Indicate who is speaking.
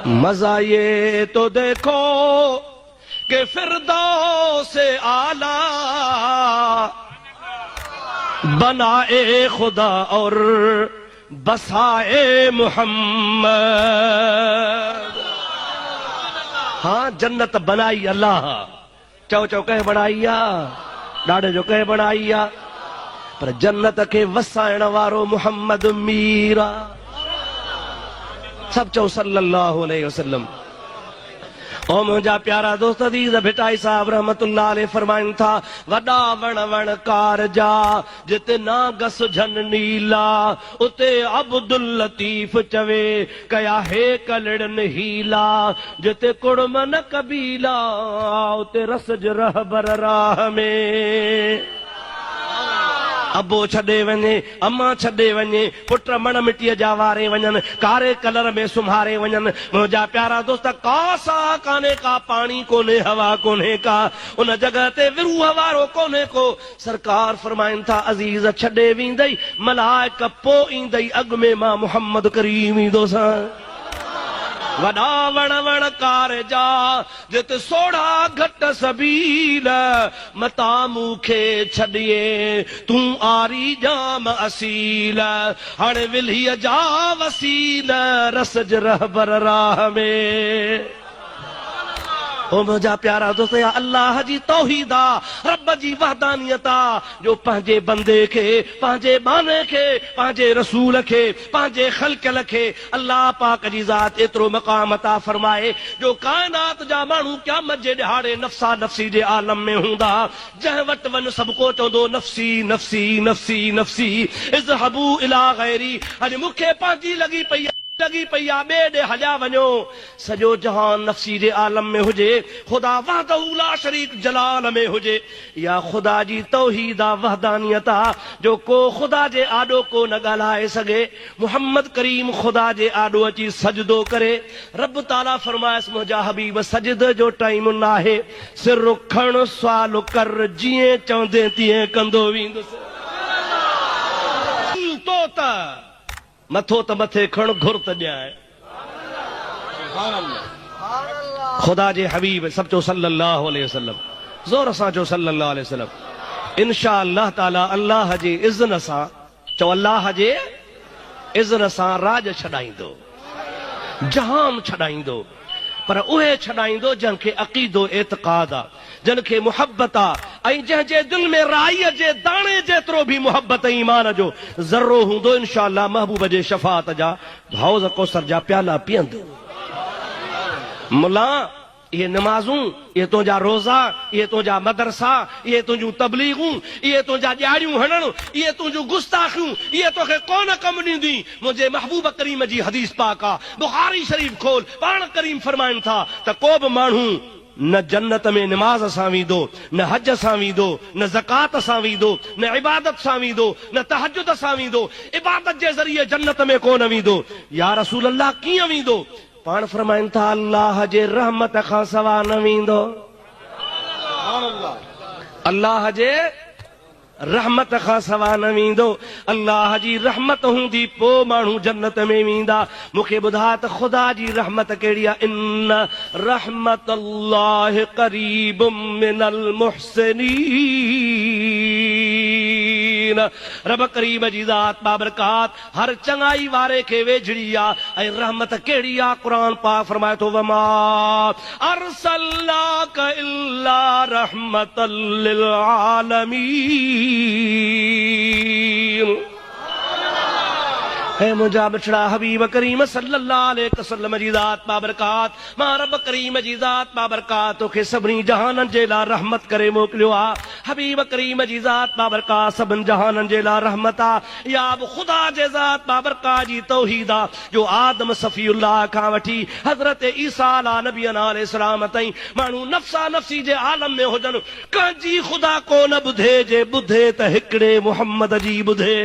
Speaker 1: मजा ये तो देखो कि फिरदौस से आला बनाए खुदा और बसाए मोहम्मद। हाँ जन्नत बनाई अल्लाह, चौ चौ कहे बनाई आ, ॾाढे जो कहे बनाई आ, पर जन्नत के वसाइण वारो मोहम्मद मीरा। सब चौ सल्लल्लाहु अलैहि वसल्लम। ओ मुंहिंजा प्यारा दोस्त अज़ीज़ भिटाई साहब रहमतुल्लाह अलैहि फरमाइनि था, वॾा वण वण कारजा जिते नागस झन नीला, उते अब्दुल लतीफ चवे कया हे कलड़न हीला, जिते कुड़म न कबीला, उते रसज रहबर राह में। अबो छॾे वञे, अम्मा छॾे वञे, पुट मण मिटीअ जा वारे वञनि, कारे कलर में सुम्हारे वञनि। मुंहिंजा प्यारा दोस्त, का साह कान्हे का, पाणी कोन्हे, हवा कोन्हे का, उन जगह ते विरूह वारो कोन्हे को। सरकार फरमाइनि था, अज़ीज़ छॾे वेंदई मलाइक पोइ ईंदई, अॻु में मां मुहम्मद करीम ईंदोसां। वॾा वण वण कारजा जिते सोढ़ा घट सबील, मता मूंखे छॾिए तूं आरी जाम असील, हाणे विल्हीअ जा वसील रसज रहबर राह में। ओ मुंहिंजा प्यारा दोस्त, या अल्लाह जी तौहीद आ, रब जी वहदानियत आ, जो पंहिंजे बंदे खे, पंहिंजे बाने खे, पंहिंजे रसूल खे, पंहिंजे ख़ल्क़ल खे अल्लाह पाक जी ज़ात एतिरो मक़ाम अता फरमाए, जो काइनात जा माण्हू क़यामत जे ॾिहाड़े नफ़्सा नफ़्सी जे आलम में हूंदा। जंहिं वटि वञ सभु को चवंदो नफ़्सी नफ़्सी नफ़्सी नफ़्सी, इज़हबू इला गैरी। अॼु मूंखे पंहिंजी लॻी पई आ, ॿिए ॾे हलिया वञो। सॼो जहान नफ़्सी जे आलम में हुजे, ख़ुदा वहदहू ला शरीक जलाल में हुजे, या ख़ुदा जी तौहीद आ, वहदानियत आ, जो को ख़ुदा जे आॾो को न ॻाल्हाए सघे। मुहम्मद करीम ख़ुदा जे आॾो अची सजदो करे। रब ताला फरमायसि, मुंहिंजा हबीब सजद जो टाइम न आहे, सिर खण सुवाल कर, जीअं चवंदे तीअं कंदो वेंदुसि। तो त मथो त मथे खण, घुर त ॼाए। ख़ुदा जे हबीब सब चो सल्लल्लाहु अलैहि वसल्लम, ज़ोर सां चो सल्लल्लाहु अलैहि वसल्लम। इंशा अल्लाह ताला अल्लाह जे इज़्न सां, चो अल्लाह जे इज़्न सां राज छॾाईंदो, जहान छॾाईंदो, पर उहे छॾाईंदो जंहिंखे अक़ीदो एतिक़ाद आ, जंहिंखे मुहब्बत आ, ऐं जंहिंजे दिल में राईअ जे दाणे जेतिरो भी मुहब्बत ईमान जो ज़र्रो हूंदो, इंशा अल्लाह महबूब जे शफ़ाअत जा हौज़ कौसर जा प्याला पीअंदो। मुला ये नमाज़ूं, ये तुंहिंजा रोज़ा, ये तुंहिंजा मदरसा, ये तुंहिंजूं तबलीगूं, ये तुंहिंजा ॾियारियूं हणण, ये तुंहिंजूं गुस्ताखियूं, ये तोखे कोन कमु ॾींदी। मुंहिंजे महबूब करीम जी हदीस पाक आ, बुखारी शरीफ खोल, पाण करीम फरमाइनि था त को बि माण्हू न जन्नत में नमाज सां वेंदो, न हज सां वेंदो, न ज़कात सां वेंदो, न इबादत सां वेंदो, न तहज्जुद सां वेंदो, इबादत जे ज़रिए जन्नत में कोन वेंदो। या रसूल अल्लाह कीअं वेंदो? पाण फरमाइनि था, अल्लाह जे रहमत खां सवा न वेंदो। अल्लाह जे रहमत खां सवा न वेंदो। अल्लाह जी रहमत हूंदी पोइ माण्हू जन्नत में वेंदा। मूंखे ॿुधा त ख़ुदा जी रहमत कहिड़ी आहे? इन्न रहमतल्लाहि क़रीबुम मिनल मुहसिनीन। रब करीम जी ज़ात बाबरकात हर चङाई वारे खे वेझड़ी आहे। ऐं रहमत कहिड़ी आहे? क़ुरान पाक फरमाए थो, वमा अरसलनाक इल्ला रहमतल लिल आलमीन। है मुंहिंजा बिछड़ा हबीब करीम सल्लल्लाहु अलैहि वसल्लम जी ज़ात बाबरकात, मां रब करीम जी ज़ात बाबरकात तोखे सभिनी जहाननि जे लाइ रहमत करे मोकिलियो आहे। हबीब करीम जी ज़ात बाबरकात सभिनी जहाननि जे लाइ रहमत आहे। या बि ख़ुदा जे ज़ात बाबरकात जी तौहीद आहे, जो आदम सफ़ीउल्लाह खां वठी हज़रत ईसा नबी अलैहिस्सलाम ताईं माण्हू नफ़्सा नफ़्सी जे आलम में हुजनि, कंहिंजी ख़ुदा को न ॿुधे, जे ॿुधे त हिकिड़े मुहम्मद जी ॿुधे।